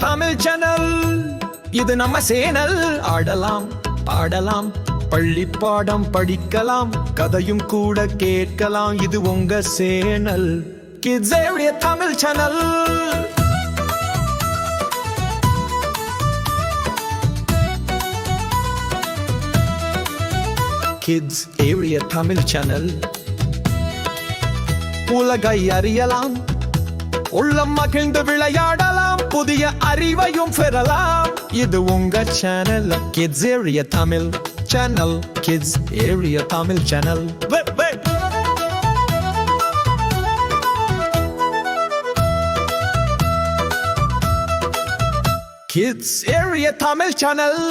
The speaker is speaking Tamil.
தமிழ் சேனல். இது நம்ம சேனல். ஆடலாம் பாடலாம் பள்ளி பாடம் படிக்கலாம் கதையும் கூட கேட்கலாம். இது உங்க channel kids area Tamil channel. Kids area Tamil channel. உலகை அறியலாம், உள்ளம் மகிழ்ந்து விளையாடலாம், புதிய அறிவையும் பெறலாம். இது உங்க channel kids area Tamil channel. Kids area Tamil channel. Kids area Tamil channel.